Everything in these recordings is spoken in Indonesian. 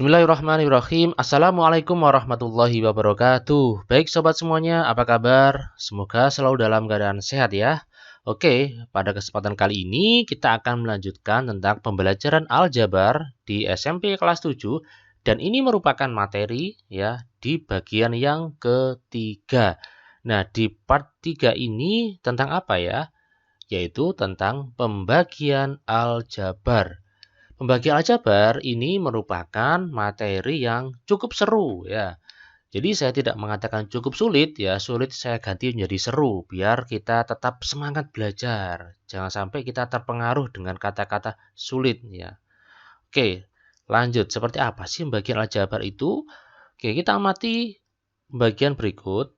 Bismillahirrahmanirrahim. Assalamualaikum warahmatullahi wabarakatuh. Baik sobat semuanya, apa kabar? Semoga selalu dalam keadaan sehat ya. Oke, pada kesempatan kali ini kita akan melanjutkan tentang pembelajaran aljabar di SMP kelas 7 dan ini merupakan materi ya di bagian yang ketiga. Nah, di part 3 ini tentang apa ya? Yaitu tentang pembagian aljabar. Pembagian aljabar ini merupakan materi yang cukup seru ya. Jadi saya tidak mengatakan cukup sulit ya, sulit saya ganti menjadi seru biar kita tetap semangat belajar. Jangan sampai kita terpengaruh dengan kata-kata sulit ya. Oke, lanjut. Seperti apa sih pembagian aljabar itu? Oke, kita amati bagian berikut.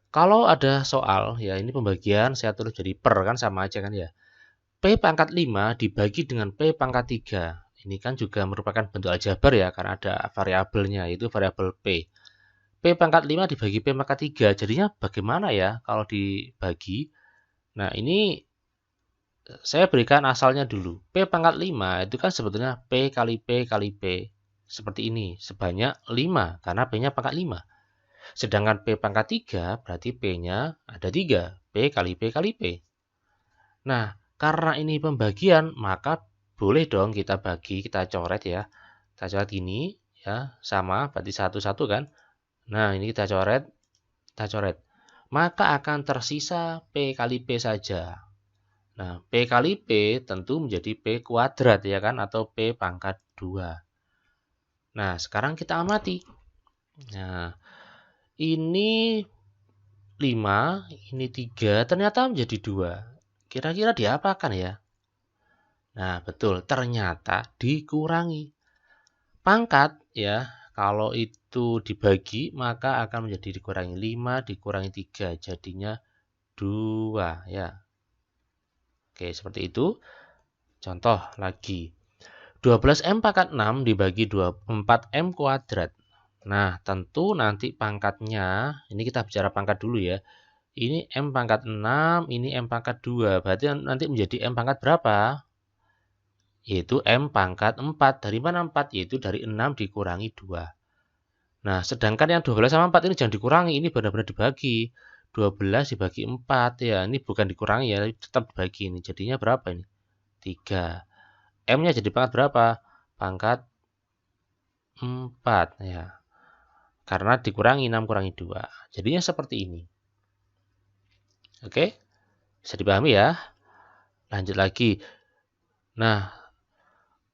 Kalau ada soal ya, ini pembagian saya tulis jadi per kan sama aja kan ya. P pangkat 5 dibagi dengan P pangkat 3. Ini kan juga merupakan bentuk aljabar ya, karena ada variabelnya, yaitu variabel P. P pangkat 5 dibagi P pangkat 3. Jadinya bagaimana ya kalau dibagi? Nah, ini saya berikan asalnya dulu. P pangkat 5 itu kan sebetulnya P kali P kali P. Seperti ini, sebanyak 5, karena P-nya pangkat 5. Sedangkan P pangkat 3 berarti P-nya ada 3. P kali P kali P. Nah, karena ini pembagian, maka boleh dong kita bagi, kita coret ya. Kita coret ini ya, sama berarti satu-satu kan. Nah, ini kita coret. Maka akan tersisa P kali P saja. Nah, P kali P tentu menjadi P kuadrat ya kan, atau P pangkat 2. Nah, sekarang kita amati. Nah, ini 5, ini 3, ternyata menjadi 2. Kira-kira diapakan ya? Nah, betul, ternyata dikurangi. Pangkat ya, kalau itu dibagi maka akan menjadi dikurangi 5 dikurangi 3, jadinya 2 ya. Oke, seperti itu. Contoh lagi. 12M pangkat 6 dibagi 24M kuadrat. Nah, tentu nanti pangkatnya, ini kita bicara pangkat dulu ya. Ini M pangkat 6, ini M pangkat 2. Berarti nanti menjadi M pangkat berapa? Yaitu M pangkat 4. Dari mana 4? Yaitu dari 6 dikurangi 2. Nah, sedangkan yang 12 sama 4 ini jangan dikurangi. Ini benar-benar dibagi. 12 dibagi 4 ya. Ini bukan dikurangi ya, tetap dibagi ini. Jadinya berapa ini? 3. M-nya jadi pangkat berapa? Pangkat 4 ya. Karena dikurangi 6 kurangi 2. Jadinya seperti ini. Oke, bisa dipahami ya. Lanjut lagi. Nah,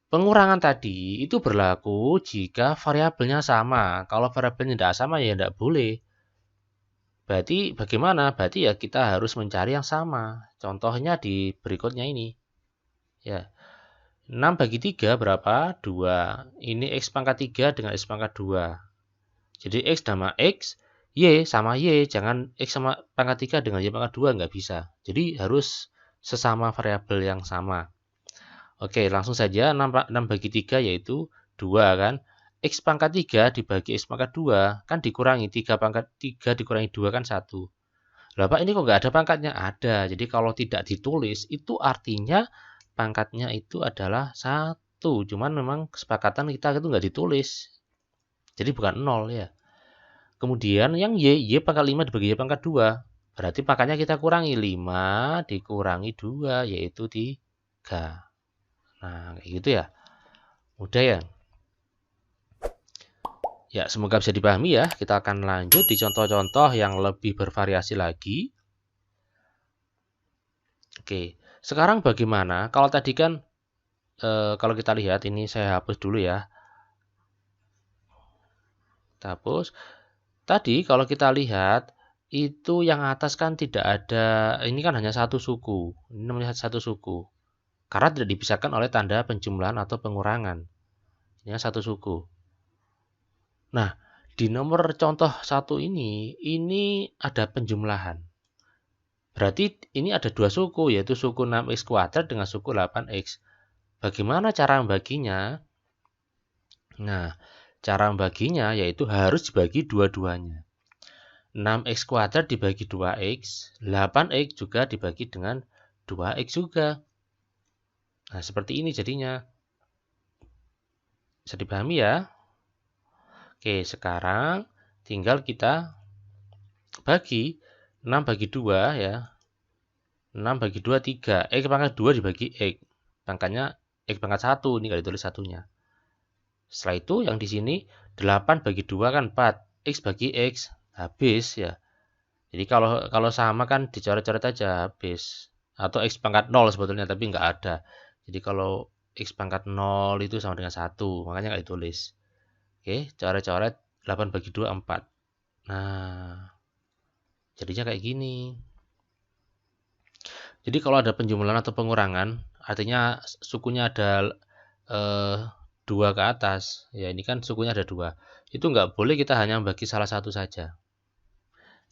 pengurangan tadi itu berlaku jika variabelnya sama. Kalau variabelnya tidak sama ya tidak boleh. Berarti bagaimana? Berarti ya kita harus mencari yang sama. Contohnya di berikutnya ini. Ya. 6 bagi 3 berapa? 2. Ini X pangkat 3 dengan X pangkat 2. Jadi X sama X, Y sama Y, jangan X sama pangkat 3 dengan Y pangkat 2, nggak bisa. Jadi harus sesama variabel yang sama. Oke, langsung saja 6 bagi 3 yaitu 2 kan. X pangkat 3 dibagi X pangkat 2 kan dikurangi 3 pangkat 3 dikurangi 2 kan 1. Lah Pak, ini kok nggak ada pangkatnya? Ada. Jadi kalau tidak ditulis itu artinya pangkatnya itu adalah 1. Cuman memang kesepakatan kita itu nggak ditulis. Jadi bukan 0 ya. Kemudian yang Y pangkat 5 dibagi Y pangkat 2. Berarti pangkatnya kita kurangi 5 dikurangi 2 yaitu 3. Nah, kayak gitu ya. Mudah ya. Ya, semoga bisa dipahami ya. Kita akan lanjut di contoh-contoh yang lebih bervariasi lagi. Oke, sekarang bagaimana? Kalau tadi kan, kalau kita lihat, ini saya hapus dulu ya. Kita hapus. Tadi kalau kita lihat, itu yang atas kan tidak ada, ini kan hanya satu suku. Ini namanya satu suku. Karena tidak dipisahkan oleh tanda penjumlahan atau pengurangan. Ini satu suku. Nah, di nomor contoh 1 ini ada penjumlahan. Berarti ini ada dua suku, yaitu suku 6x kuadrat dengan suku 8x. Bagaimana cara membaginya? Nah, cara membaginya yaitu harus dibagi dua-duanya. 6x kuadrat dibagi 2x, 8x juga dibagi dengan 2x juga. Nah, seperti ini jadinya. Bisa dipahami ya? Oke, sekarang tinggal kita bagi 6 bagi 2 ya. 6 bagi 2, 3. X pangkat 2 dibagi X. Pangkatnya X pangkat 1. Ini nggak ditulis satunya. Setelah itu yang di sini 8 bagi 2 kan 4. X bagi X. Habis ya. Jadi kalau sama kan dicoret-coret aja habis. Atau X pangkat 0 sebetulnya. Tapi nggak ada. Jadi kalau X pangkat 0 itu sama dengan 1. Makanya nggak ditulis. Oke, coret-coret 8 bagi 2, 4. Nah, jadinya kayak gini. Jadi kalau ada penjumlahan atau pengurangan, artinya sukunya ada 2 ke atas. Ya ini kan sukunya ada 2. Itu nggak boleh kita hanya bagi salah satu saja.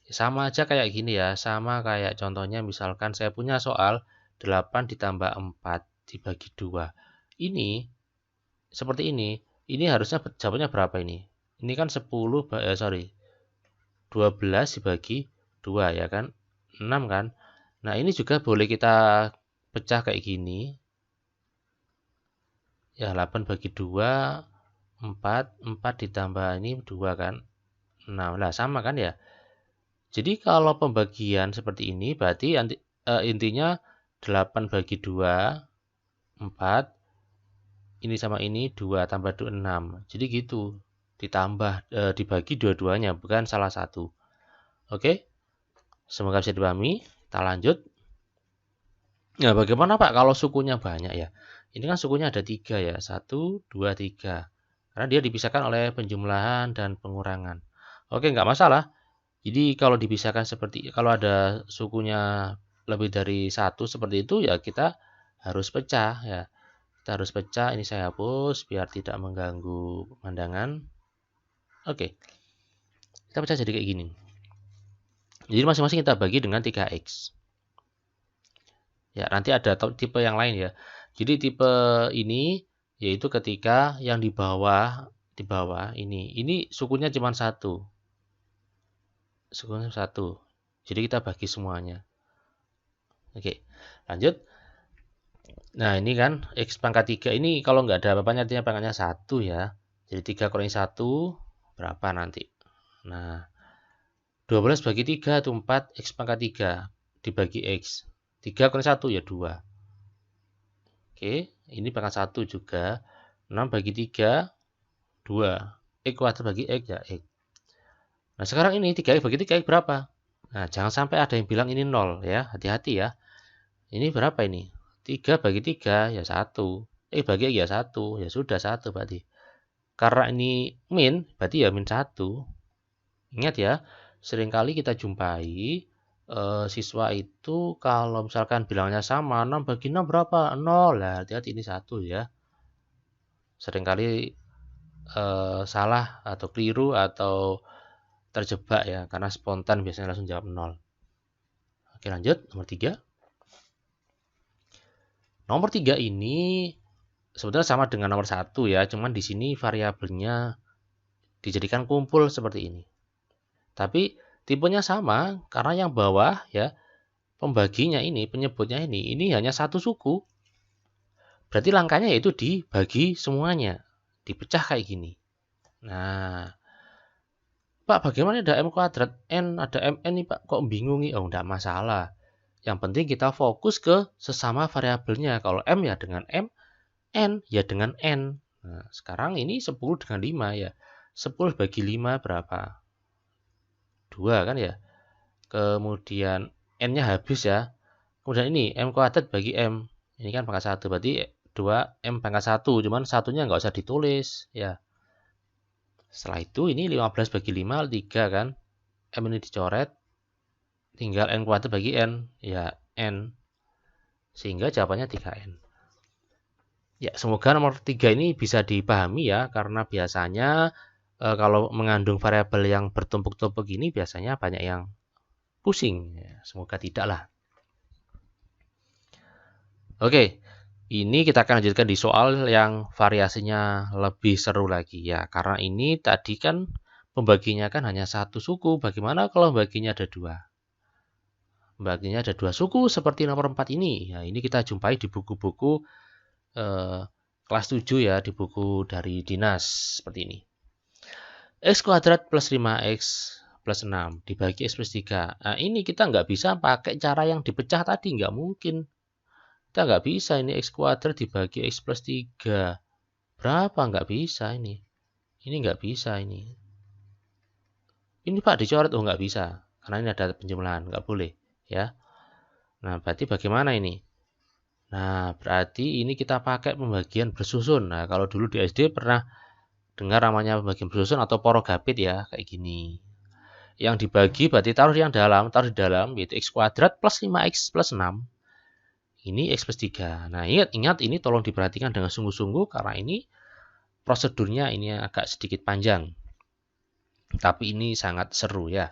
Sama aja kayak gini ya, sama kayak contohnya misalkan saya punya soal 8 ditambah 4 dibagi 2. Ini, seperti ini harusnya jawabannya berapa ini? Ini kan 12 dibagi 2 ya kan? 6 kan? Nah, ini juga boleh kita pecah kayak gini. Ya, 8 bagi 2, 4 ditambah ini 2 kan? 6. Nah, sama kan ya? Jadi kalau pembagian seperti ini berarti intinya 8 bagi 2, 4, ini sama ini 2 tambah 2, 6. Jadi gitu. Ditambah, dibagi dua-duanya, bukan salah satu. Oke? Semoga bisa dipahami. Kita lanjut. Nah, bagaimana Pak kalau sukunya banyak ya? Ini kan sukunya ada 3 ya. 1, 2, 3. Karena dia dipisahkan oleh penjumlahan dan pengurangan. Oke, nggak masalah. Jadi kalau dipisahkan kalau ada sukunya lebih dari 1 seperti itu ya kita harus pecah ya. Kita harus pecah. Ini saya hapus biar tidak mengganggu pandangan. Oke. Kita pecah jadi kayak gini. Jadi masing-masing kita bagi dengan 3x. Ya, nanti ada tipe yang lain ya. Jadi tipe ini yaitu ketika yang di bawah ini sukunya cuma 1. Sukunya 1. Jadi kita bagi semuanya. Oke, lanjut. Nah, ini kan x pangkat 3 ini kalau nggak ada apa-apanya artinya pangkatnya 1 ya. Jadi 3 kurangi 1 berapa nanti? Nah, 12 bagi 3 itu 4, x pangkat 3 dibagi x. 3 kurangi 1 ya 2. Oke, ini pangkat 1 juga. 6 bagi 3, 2. X kuadrat bagi x ya x. Nah, sekarang ini 3x bagi 3x berapa? Nah, jangan sampai ada yang bilang ini 0 ya. Hati-hati ya. Ini berapa ini? 3 bagi 3 ya 1. Bagi x ya 1. Ya sudah 1 berarti. Karena ini min, berarti ya min 1. Ingat ya, seringkali kita jumpai siswa itu kalau misalkan bilangnya sama, 6 bagi 6 berapa? 0. Lah, hati-hati ini 1 ya. Seringkali salah atau keliru atau terjebak ya, karena spontan biasanya langsung jawab 0. Oke, lanjut. Nomor 3. Nomor 3 ini sebetulnya sama dengan nomor 1 ya, cuman di sini variabelnya dijadikan kumpul seperti ini. Tapi tipenya sama karena yang bawah ya, pembaginya ini, penyebutnya ini hanya satu suku. Berarti langkahnya yaitu dibagi semuanya, dipecah kayak gini. Nah, Pak, bagaimana ada M kuadrat N, ada MN nih Pak, kok bingung nih? Oh, enggak masalah. Yang penting kita fokus ke sesama variabelnya. Kalau M ya dengan M, N ya dengan N. Nah, sekarang ini 10 dengan 5 ya. 10 bagi 5 berapa? 2 kan ya. Kemudian N-nya habis ya. Kemudian ini M kuadrat bagi M. Ini kan pangkat 1. Berarti 2M pangkat 1. Cuman satunya nggak usah ditulis ya. Setelah itu ini 15 bagi 5, 3 kan. M ini dicoret. Tinggal N kuadrat bagi N. Ya N. Sehingga jawabannya 3N. Ya, semoga nomor 3 ini bisa dipahami ya. Karena biasanya kalau mengandung variabel yang bertumpuk-tumpuk ini biasanya banyak yang pusing. Ya, semoga tidak lah. Oke. Ini kita akan lanjutkan di soal yang variasinya lebih seru lagi ya. Karena ini tadi kan pembaginya kan hanya satu suku. Bagaimana kalau pembaginya ada 2? Pembaginya ada 2 suku seperti nomor 4 ini. Ya, ini kita jumpai di buku-buku kelas 7 ya di buku dari dinas seperti ini. X kuadrat plus 5x plus 6 dibagi X plus 3. Nah, ini kita nggak bisa pakai cara yang dipecah tadi, nggak mungkin. Kita nggak bisa ini X kuadrat dibagi X plus 3. Berapa? Nggak bisa ini. Ini nggak bisa ini. Ini Pak dicoret, oh nggak bisa. Karena ini ada penjumlahan, nggak boleh. Ya. Nah, berarti bagaimana ini? Nah, berarti ini kita pakai pembagian bersusun. Nah, kalau dulu di SD pernah dengar namanya pembagian bersusun atau porogapit ya, kayak gini. Yang dibagi berarti taruh di dalam, yaitu X kuadrat plus 5X plus 6. Ini X plus 3. Nah, ingat ini tolong diperhatikan dengan sungguh-sungguh karena ini prosedurnya ini agak sedikit panjang. Tapi ini sangat seru ya.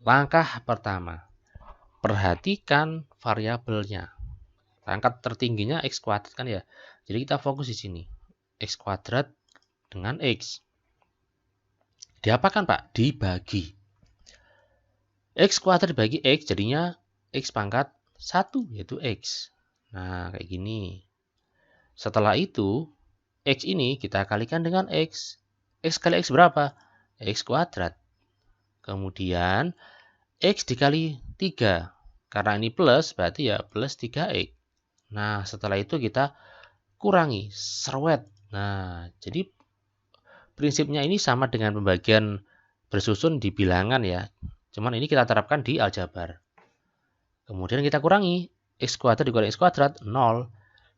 Langkah pertama, perhatikan variabelnya. Pangkat tertingginya X kuadrat kan ya. Jadi kita fokus di sini. X kuadrat dengan X. Diapakan Pak? Dibagi. X kuadrat dibagi X jadinya X pangkat 1 yaitu X. Nah kayak gini. Setelah itu X ini kita kalikan dengan X. X kali X berapa? X kuadrat. Kemudian X dikali 3. Karena ini plus berarti ya plus 3X. Nah setelah itu kita kurangi. Serwet. Nah jadi prinsipnya ini sama dengan pembagian bersusun di bilangan ya. Cuman ini kita terapkan di aljabar. Kemudian kita kurangi. X kuadrat dikurangi X kuadrat 0.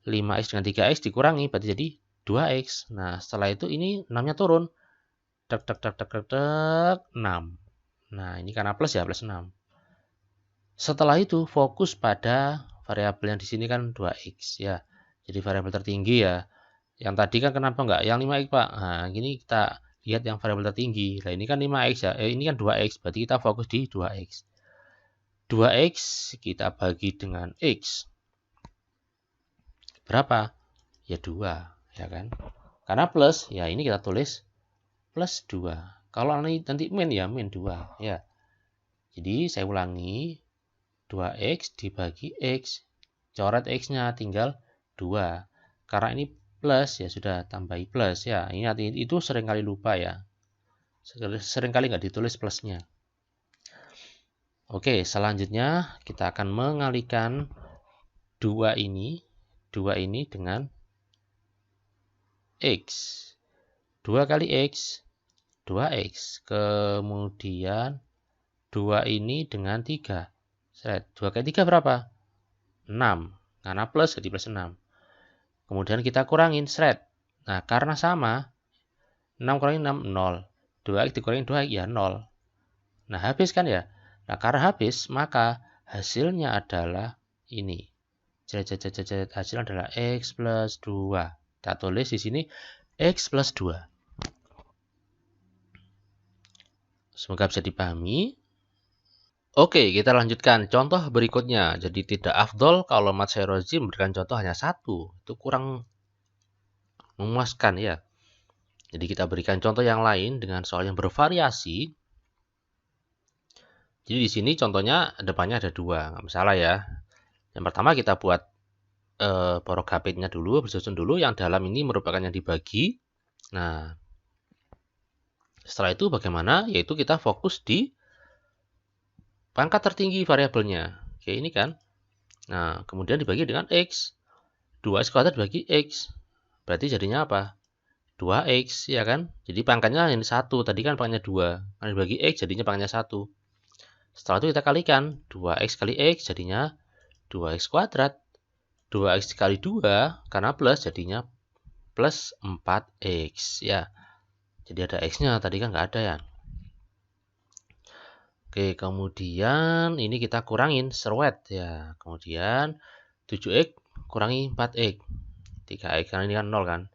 5X dengan 3X dikurangi berarti jadi 2X. Nah setelah itu ini 6-nya turun. Tek, 6. Nah ini karena plus ya, plus 6. Setelah itu fokus pada variabel yang di sini kan 2X ya. Jadi variabel tertinggi ya. Yang tadi kan kenapa enggak? Yang 5X Pak. Nah ini kita lihat yang variabel tertinggi. Nah ini kan 5X ya. Ini kan 2X. Berarti kita fokus di 2X. 2X kita bagi dengan X. Berapa? Ya 2. Ya kan? Karena plus, ya ini kita tulis plus 2. Kalau nanti min ya min 2. Ya. Jadi saya ulangi. 2X dibagi X. Coret X-nya tinggal 2. Karena ini plus ya sudah tambahi plus ya. Ingat itu seringkali lupa ya. Seringkali nggak ditulis plusnya. Oke, selanjutnya kita akan mengalikan 2 ini dengan X. 2 kali X, 2X. Kemudian 2 ini dengan 3. 2 kali 3 berapa? 6. Karena plus jadi plus 6. Kemudian kita kurangin seret. Nah, karena sama, 6 kurangi 6, 0. 2X dikurangi 2X, ya 0. Nah, habis kan ya? Nah, karena habis, maka hasilnya adalah ini. Hasilnya adalah X plus 2. Kita tulis di sini X plus 2. Semoga bisa dipahami. Oke, kita lanjutkan contoh berikutnya. Jadi tidak afdol kalau Mat Syairozi memberikan contoh hanya 1. Itu kurang memuaskan ya. Jadi kita berikan contoh yang lain dengan soal yang bervariasi. Jadi di sini contohnya depannya ada 2, nggak masalah ya. Yang pertama kita buat porogapitnya dulu, bersusun dulu. Yang dalam ini merupakan yang dibagi. Nah, setelah itu bagaimana? Yaitu kita fokus di pangkat tertinggi variabelnya. Oke, ini kan. Nah, kemudian dibagi dengan X. 2X kuadrat dibagi X. Berarti jadinya apa? 2X, ya kan? Jadi pangkatnya ini 1. Tadi kan pangkatnya 2. Kalau dibagi X jadinya pangkatnya 1. Setelah itu kita kalikan. 2X kali X jadinya 2X kuadrat. 2X dikali 2 karena plus jadinya plus 4X. Ya. Jadi ada X-nya. Tadi kan nggak ada ya. Oke, kemudian ini kita kurangin serwet ya. Kemudian 7X kurangi 4X. 3X karena ini kan 0 kan.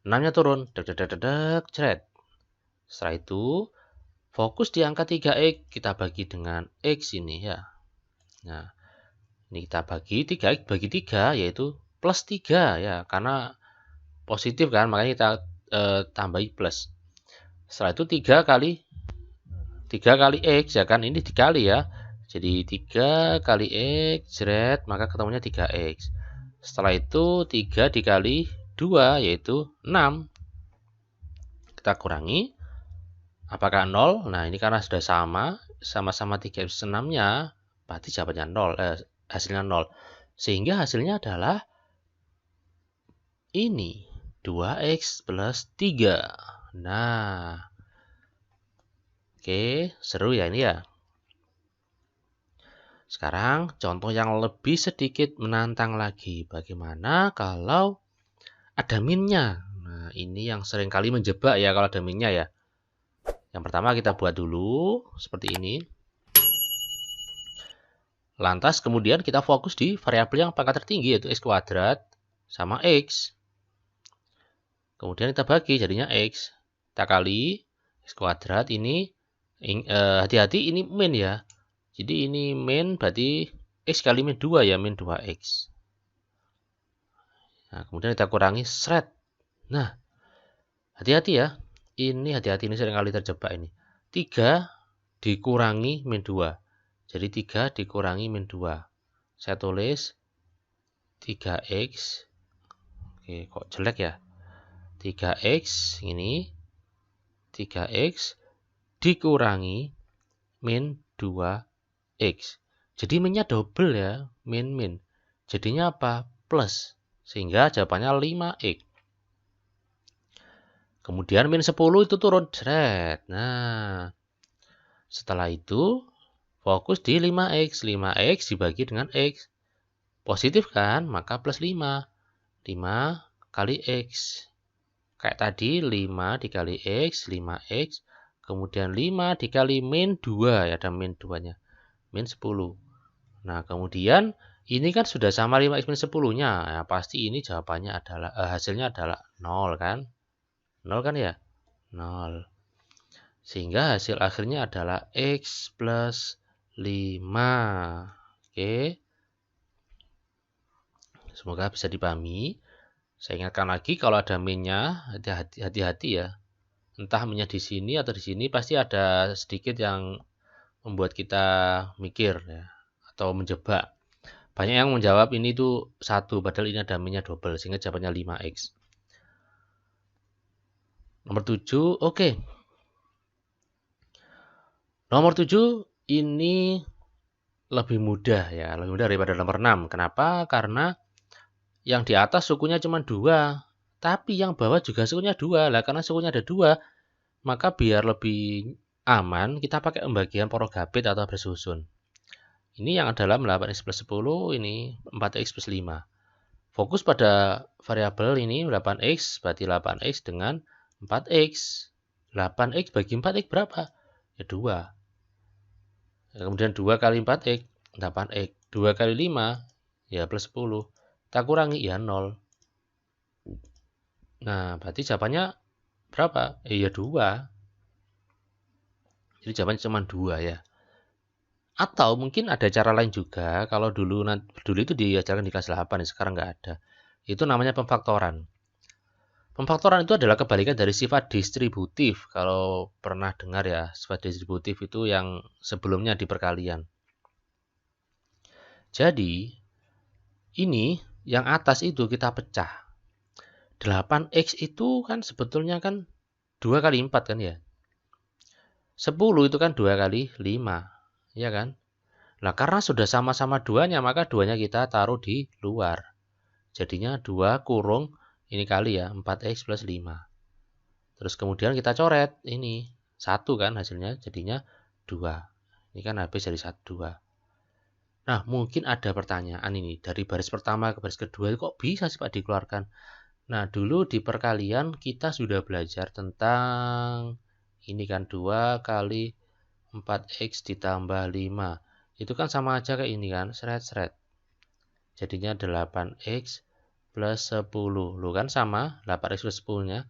6-nya turun. Cret. Setelah itu fokus di angka 3X, kita bagi dengan X ini ya. Nah, ini kita bagi 3X bagi 3 yaitu plus 3 ya. Karena positif kan, makanya kita tambahi plus. Setelah itu 3 kali X ya kan, ini dikali ya. Jadi 3 kali X, maka ketemunya 3X. Setelah itu 3 dikali 2 yaitu 6. Kita kurangi. Apakah 0? Nah, ini karena sudah sama-sama 3x6-nya, berarti jawabannya 0, hasilnya 0. Sehingga hasilnya adalah ini, 2x plus 3. Nah, oke, seru ya ini ya. Sekarang contoh yang lebih sedikit menantang lagi. Bagaimana kalau ada minnya? Nah, ini yang sering kali menjebak ya kalau ada minnya ya. Yang pertama kita buat dulu seperti ini. Lantas kemudian kita fokus di variabel yang pangkat tertinggi yaitu x kuadrat sama x. Kemudian kita bagi jadinya x. Kita kali x kuadrat ini, hati-hati ini min ya. Jadi ini min berarti x kali min 2 ya, min 2x. Nah, kemudian kita kurangi seret. Nah, hati-hati ya. Ini hati-hati, ini sering kali terjebak ini. 3 dikurangi min 2. Jadi 3 dikurangi min 2. Saya tulis 3x. Oke, kok jelek ya? 3x ini 3x dikurangi min 2x. Jadi minnya double ya, min. Jadinya apa? Plus. Sehingga jawabannya 5x. Kemudian min 10 itu turun. Nah, setelah itu fokus di 5x. 5x dibagi dengan x. Positif kan? Maka plus 5. 5 kali x. Kayak tadi 5 dikali x, 5x. Kemudian 5 dikali min 2. Ya, ada min 2-nya. Min 10. Nah, kemudian ini kan sudah sama 5x min 10-nya. Nah, pasti ini jawabannya adalah, hasilnya adalah 0 kan? 0 kan ya? 0. Sehingga hasil akhirnya adalah x plus 5. Oke. Semoga bisa dipahami. Saya ingatkan lagi kalau ada minnya, hati-hati ya. Entah minnya di sini atau di sini, pasti ada sedikit yang membuat kita mikir ya, atau menjebak. Banyak yang menjawab ini tuh 1, padahal ini ada minnya double, sehingga jawabannya 5x. Nomor 7, oke. Nomor 7 ini lebih mudah ya, lebih mudah daripada nomor 6. Kenapa? Karena yang di atas sukunya cuma 2, tapi yang bawah juga sukunya 2. Lah karena sukunya ada 2, maka biar lebih aman kita pakai pembagian porogabit atau bersusun. Ini yang adalah 8x plus 10, ini 4x plus 5. Fokus pada variabel ini 8x, berarti 8x dengan 4x. 8x bagi 4x berapa? Ya 2. Kemudian 2 kali 4x, 8x. 2 kali 5, ya plus 10. Kita kurangi, ya 0. Nah, berarti jawabannya berapa? Ya 2. Jadi jawabannya cuma 2 ya. Atau mungkin ada cara lain juga. Kalau dulu itu diajarkan di kelas 8, sekarang nggak ada. Itu namanya pemfaktoran. Pemfaktoran itu adalah kebalikan dari sifat distributif. Kalau pernah dengar ya, sifat distributif itu yang sebelumnya di perkalian. Jadi, ini yang atas itu kita pecah. 8x itu kan sebetulnya kan 2 kali 4 kan ya. 10 itu kan 2 kali 5. Ya kan? Nah, karena sudah sama-sama 2-nya, maka 2-nya kita taruh di luar. Jadinya 2 kurung, ini kali ya, 4x plus 5. Terus kemudian kita coret, ini 1 kan hasilnya, jadinya 2. Ini kan habis dari 1, 2. Nah, mungkin ada pertanyaan ini, dari baris pertama ke baris kedua, kok bisa sih Pak dikeluarkan? Nah, dulu di perkalian kita sudah belajar tentang ini kan 2 kali 4x ditambah 5. Itu kan sama aja kayak ini kan, seret-seret. Jadinya 8x plus 10. Loh kan sama, 8x plus 10-nya.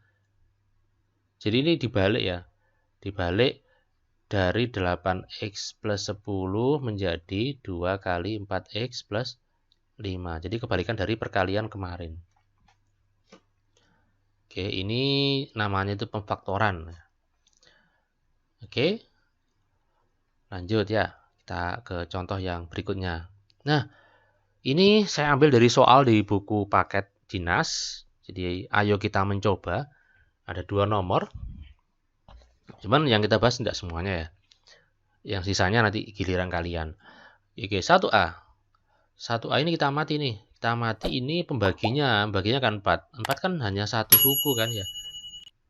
Jadi ini dibalik ya. Dibalik dari 8x plus 10 menjadi 2 kali 4x plus 5. Jadi kebalikan dari perkalian kemarin. Oke, ini namanya itu pemfaktoran. Oke, lanjut ya. Kita ke contoh yang berikutnya. Nah, Ini saya ambil dari soal di buku paket dinas. Jadi ayo kita mencoba. Ada 2 nomor. Cuman yang kita bahas tidak semuanya ya. Yang sisanya nanti giliran kalian. Oke, 1A. 1A ini kita amati nih. Kita amati ini pembaginya kan 4. 4 kan hanya satu suku kan ya.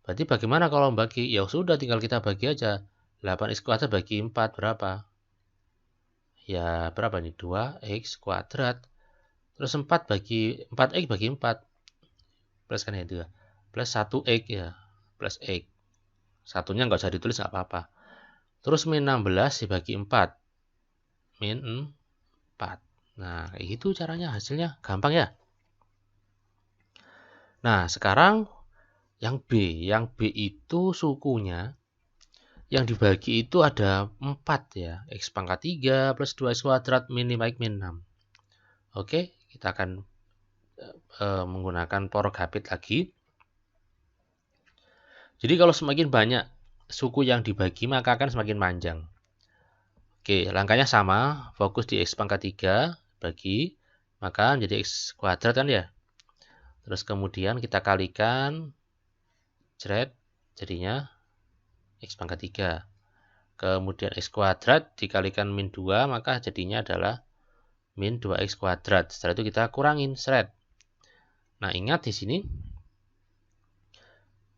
Berarti bagaimana kalau bagi? Ya sudah tinggal kita bagi aja. 8x kuadrat bagi 4 berapa? Ya berapa nih? 2x kuadrat. Terus 4x bagi 4. Plus kan ya 2. Plus 1x ya. Plus x. Satunya nggak usah ditulis nggak apa-apa. Terus min 16 dibagi 4. Min 4. Nah kayak gitu caranya, hasilnya gampang ya. Nah sekarang yang B. Yang B itu sukunya yang dibagi itu ada 4 ya. X pangkat 3 plus 2x kuadrat min 5x min 6. Oke, kita akan menggunakan porogapit lagi. Jadi kalau semakin banyak suku yang dibagi maka akan semakin panjang. Oke, langkahnya sama, fokus di x pangkat 3 bagi, maka menjadi x kuadrat kan ya. Terus kemudian kita kalikan, jadinya x pangkat 3. Kemudian x kuadrat dikalikan min 2, maka jadinya adalah min 2x kuadrat. Setelah itu kita kurangin, Nah, ingat di sini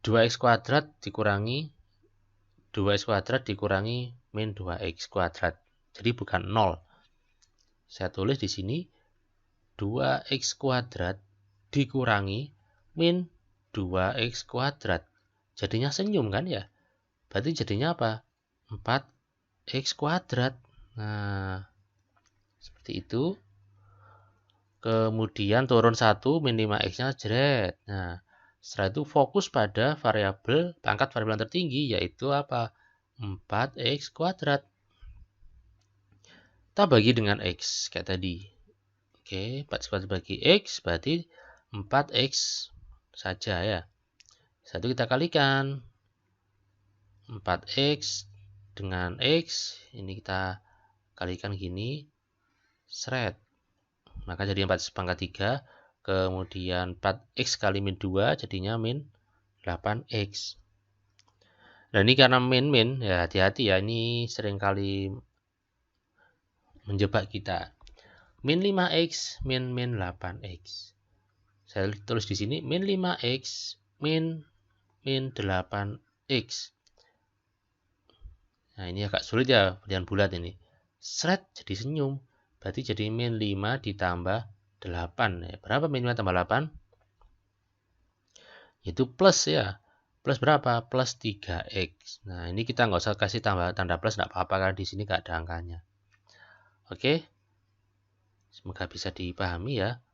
2x kuadrat dikurangi min 2x kuadrat. Jadi bukan 0. Saya tulis di sini 2x kuadrat dikurangi min 2x kuadrat. Jadinya senyum kan ya? Berarti jadinya apa? 4x kuadrat. Nah, seperti itu. Kemudian turun 1 min 5x-nya Nah, setelah itu fokus pada pangkat variabel yang tertinggi, yaitu apa? 4x kuadrat. Kita bagi dengan x kayak tadi. Oke, 4x kuadrat bagi x berarti 4x saja ya. Satu kita kalikan. 4x dengan x, ini kita kalikan gini. Maka jadi 4 pangkat 3. Kemudian 4x kali min 2 jadinya min 8x. Nah ini karena min, ya hati-hati ya, ini seringkali menjebak kita. Min 5x, min 8x. Saya tulis di sini min 5x, min 8x. Nah ini agak sulit ya, pilihan bulat ini. Jadi senyum. Berarti jadi min 5 ditambah 8. Ya, berapa min 5 tambah 8? Itu plus ya. Plus berapa? Plus 3x. Nah, ini kita nggak usah kasih tanda plus, nggak apa-apa kan di sini nggak ada angkanya. Oke. Semoga bisa dipahami ya.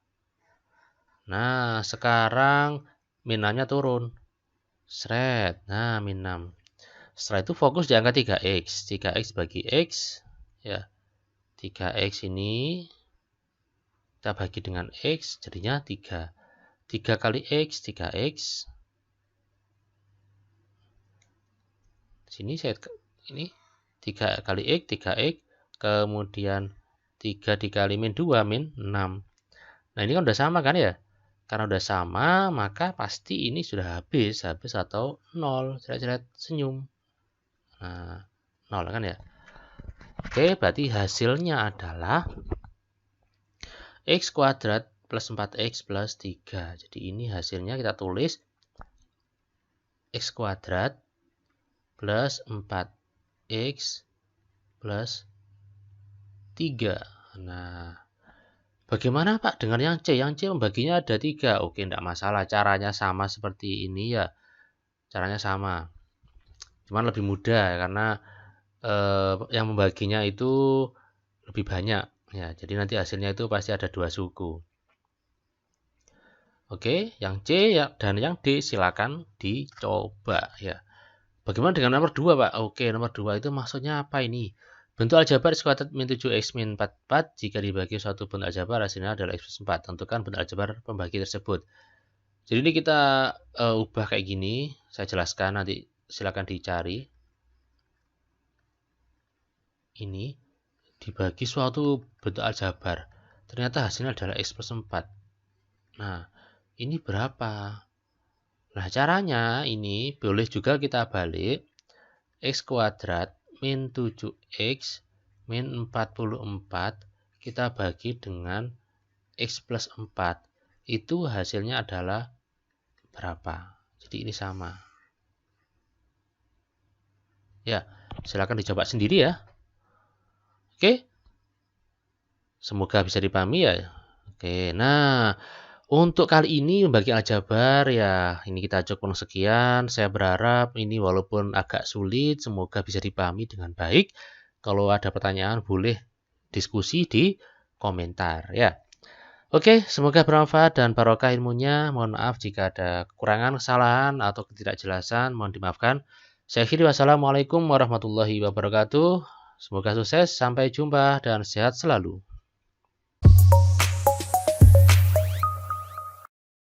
Nah, sekarang min 6-nya turun. Nah, min 6. Setelah itu fokus di angka 3x. 3x bagi x. Ya. 3x ini kita bagi dengan x, jadinya 3. 3 kali x, 3x. Sini saya ini 3 kali x, 3x. Kemudian 3 dikali min 2, min 6. Nah ini kan udah sama kan ya? Karena udah sama, maka pasti ini sudah habis atau 0. Senyum. Nah, 0 kan ya? Oke, berarti hasilnya adalah x kuadrat plus 4x plus 3. Jadi ini hasilnya kita tulis x kuadrat plus 4x plus 3. Nah, bagaimana Pak dengan yang C? Yang C membaginya ada 3. Oke, tidak masalah. Caranya sama seperti ini ya. Caranya sama. Cuman lebih mudah karena yang membaginya itu lebih banyak. Ya, jadi nanti hasilnya itu pasti ada 2 suku. Oke, yang C dan yang D silakan dicoba ya. Bagaimana dengan nomor 2, Pak? Oke, nomor 2 itu maksudnya apa ini? Bentuk aljabar x kuadrat min 7x min 44 jika dibagi suatu bentuk aljabar hasilnya adalah x plus 4. Tentukan bentuk aljabar pembagi tersebut. Jadi ini kita ubah kayak gini. Saya jelaskan nanti silakan dicari. Ini dibagi suatu bentuk aljabar. Ternyata hasilnya adalah X plus 4. Nah, ini berapa? Nah, caranya ini boleh juga kita balik. X kuadrat min 7X min 44 kita bagi dengan X plus 4. Itu hasilnya adalah berapa? Jadi ini sama. Ya, silakan dicoba sendiri ya. Oke. Semoga bisa dipahami ya. Oke, nah untuk kali ini membagi aljabar ya ini kita cukup sekian. Saya berharap ini walaupun agak sulit semoga bisa dipahami dengan baik. Kalau ada pertanyaan boleh diskusi di komentar ya. Oke, semoga bermanfaat dan barokah ilmunya. Mohon maaf jika ada kekurangan, kesalahan atau ketidakjelasan, mohon dimaafkan. Saya akhiri wassalamualaikum warahmatullahi wabarakatuh. Semoga sukses, sampai jumpa dan sehat selalu.